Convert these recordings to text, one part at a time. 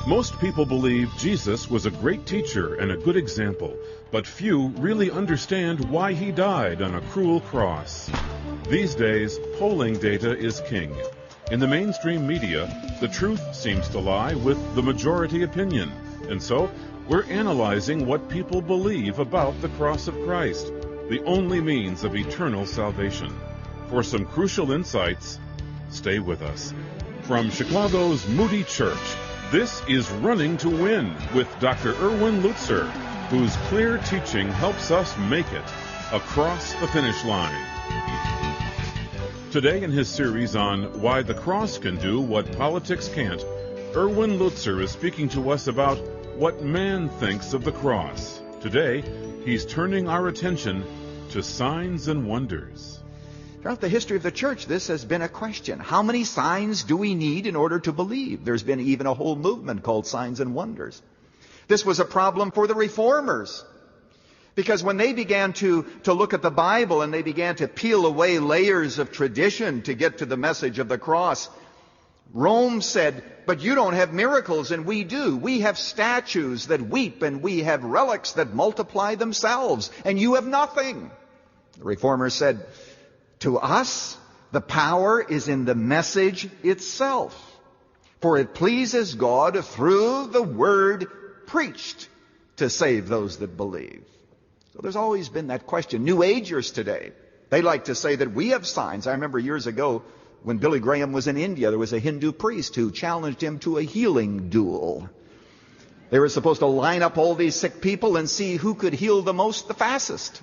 Most people believe Jesus was a great teacher and a good example, but few really understand why he died on a cruel cross. These days, polling data is king. In the mainstream media, the truth seems to lie with the majority opinion, and so we're analyzing what people believe about the cross of Christ, the only means of eternal salvation. For some crucial insights, stay with us. From Chicago's Moody Church, this is Running to Win with Dr. Erwin Lutzer, whose clear teaching helps us make it across the finish line. Today in his series on Why the Cross Can Do What Politics Can't, Erwin Lutzer is speaking to us about what man thinks of the cross. Today, he's turning our attention to signs and wonders. Throughout the history of the church, this has been a question. How many signs do we need in order to believe? There's been even a whole movement called Signs and Wonders. This was a problem for the reformers, because when they began to look at the Bible and they began to peel away layers of tradition to get to the message of the cross, Rome said, but you don't have miracles and we do. We have statues that weep and we have relics that multiply themselves and you have nothing. The reformers said, to us, the power is in the message itself. For it pleases God through the word preached to save those that believe. So there's always been that question. New Agers today, they like to say that we have signs. I remember years ago when Billy Graham was in India, there was a Hindu priest who challenged him to a healing duel. They were supposed to line up all these sick people and see who could heal the most the fastest.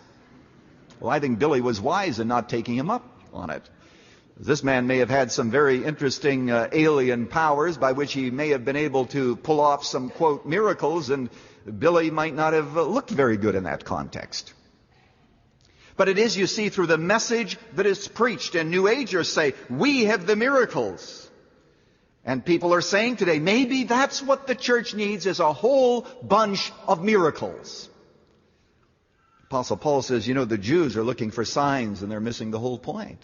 Well, I think Billy was wise in not taking him up on it. This man may have had some very interesting alien powers by which he may have been able to pull off some, quote, miracles, and Billy might not have looked very good in that context. But it is, you see, through the message that is preached, and New Agers say, we have the miracles. And people are saying today, maybe that's what the church needs, is a whole bunch of miracles. Apostle Paul says, the Jews are looking for signs and they're missing the whole point.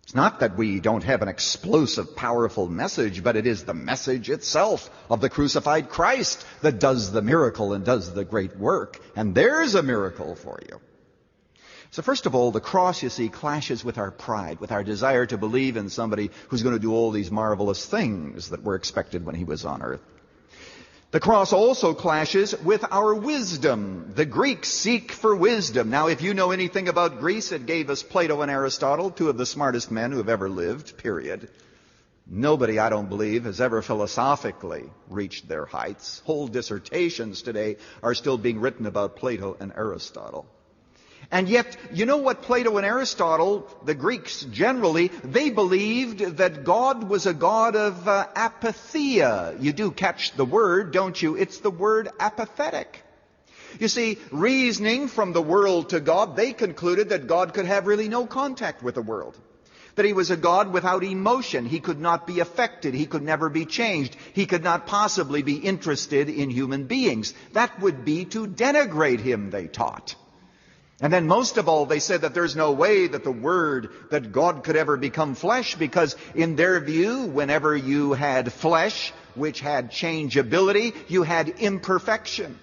It's not that we don't have an explosive, powerful message, but it is the message itself of the crucified Christ that does the miracle and does the great work. And there's a miracle for you. So first of all, the cross, you see, clashes with our pride, with our desire to believe in somebody who's going to do all these marvelous things that were expected when he was on earth. The cross also clashes with our wisdom. The Greeks seek for wisdom. Now, if you know anything about Greece, it gave us Plato and Aristotle, two of the smartest men who have ever lived, period. Nobody, I don't believe, has ever philosophically reached their heights. Whole dissertations today are still being written about Plato and Aristotle. And yet, you know what Plato and Aristotle, the Greeks generally, they believed that God was a God of apatheia. You do catch the word, don't you? It's the word apathetic. You see, reasoning from the world to God, they concluded that God could have really no contact with the world. That he was a God without emotion. He could not be affected. He could never be changed. He could not possibly be interested in human beings. That would be to denigrate him, they taught. And then most of all, they said that there's no way that the Word, that God could ever become flesh, because in their view, whenever you had flesh, which had changeability, you had imperfection.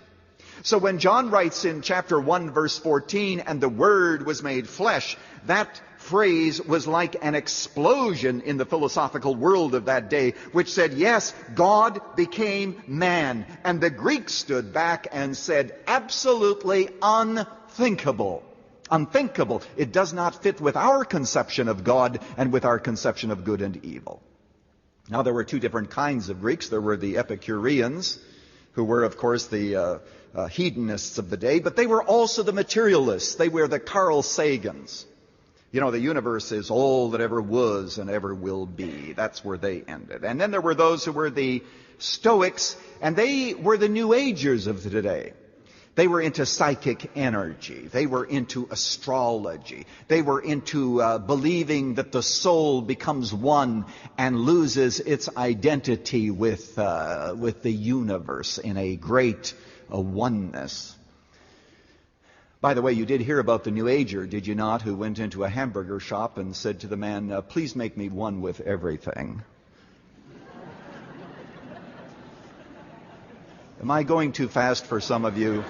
So when John writes in chapter 1, verse 14, and the Word was made flesh, that phrase was like an explosion in the philosophical world of that day, which said, yes, God became man. And the Greeks stood back and said, absolutely unthinkable. Unthinkable. It does not fit with our conception of God and with our conception of good and evil. Now, there were two different kinds of Greeks. There were the Epicureans, who were, of course, the hedonists of the day, but they were also the materialists. They were the Carl Sagans. The universe is all that ever was and ever will be. That's where they ended. And then there were those who were the Stoics, and they were the New Agers of today. They were into psychic energy. They were into astrology. They were into believing that the soul becomes one and loses its identity with the universe in a great oneness. By the way, you did hear about the New Ager, did you not, who went into a hamburger shop and said to the man, please make me one with everything. Am I going too fast for some of you?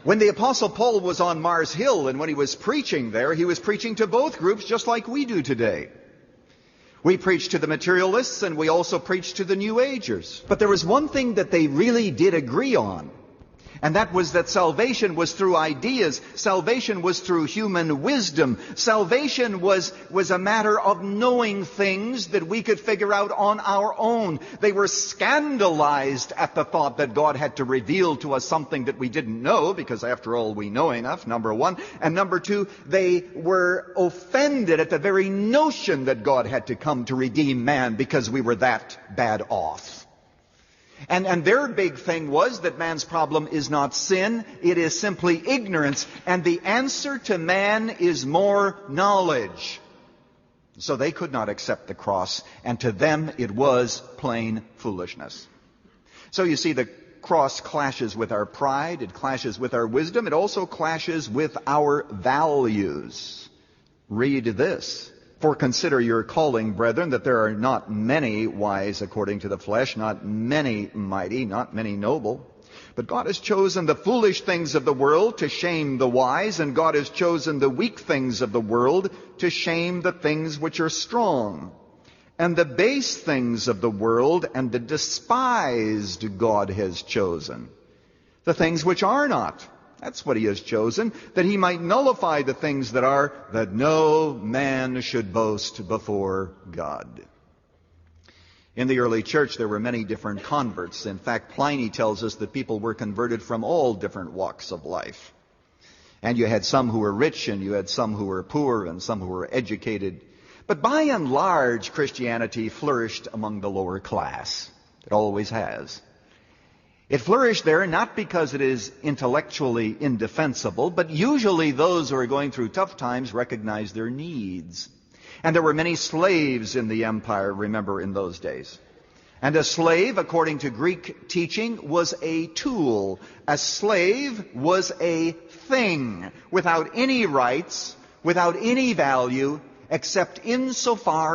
When the Apostle Paul was on Mars Hill and when he was preaching there, he was preaching to both groups just like we do today. We preach to the materialists and we also preach to the New Agers. But there was one thing that they really did agree on, and that was that salvation was through ideas. Salvation was through human wisdom. Salvation was a matter of knowing things that we could figure out on our own. They were scandalized at the thought that God had to reveal to us something that we didn't know, because after all, we know enough, number one. And number two, they were offended at the very notion that God had to come to redeem man because we were that bad off. And their big thing was that man's problem is not sin, it is simply ignorance. And the answer to man is more knowledge. So they could not accept the cross, and to them it was plain foolishness. So you see, the cross clashes with our pride, it clashes with our wisdom, it also clashes with our values. Read this. For consider your calling, brethren, that there are not many wise according to the flesh, not many mighty, not many noble. But God has chosen the foolish things of the world to shame the wise, and God has chosen the weak things of the world to shame the things which are strong. And the base things of the world and the despised God has chosen. The things which are not. That's what he has chosen, that he might nullify the things that are, that no man should boast before God. In the early church, there were many different converts. In fact, Pliny tells us that people were converted from all different walks of life. And you had some who were rich, and you had some who were poor, and some who were educated. But by and large, Christianity flourished among the lower class. It always has. It flourished there not because it is intellectually indefensible, but usually those who are going through tough times recognize their needs. And there were many slaves in the empire, remember, in those days. And a slave, according to Greek teaching, was a tool. A slave was a thing without any rights, without any value, except insofar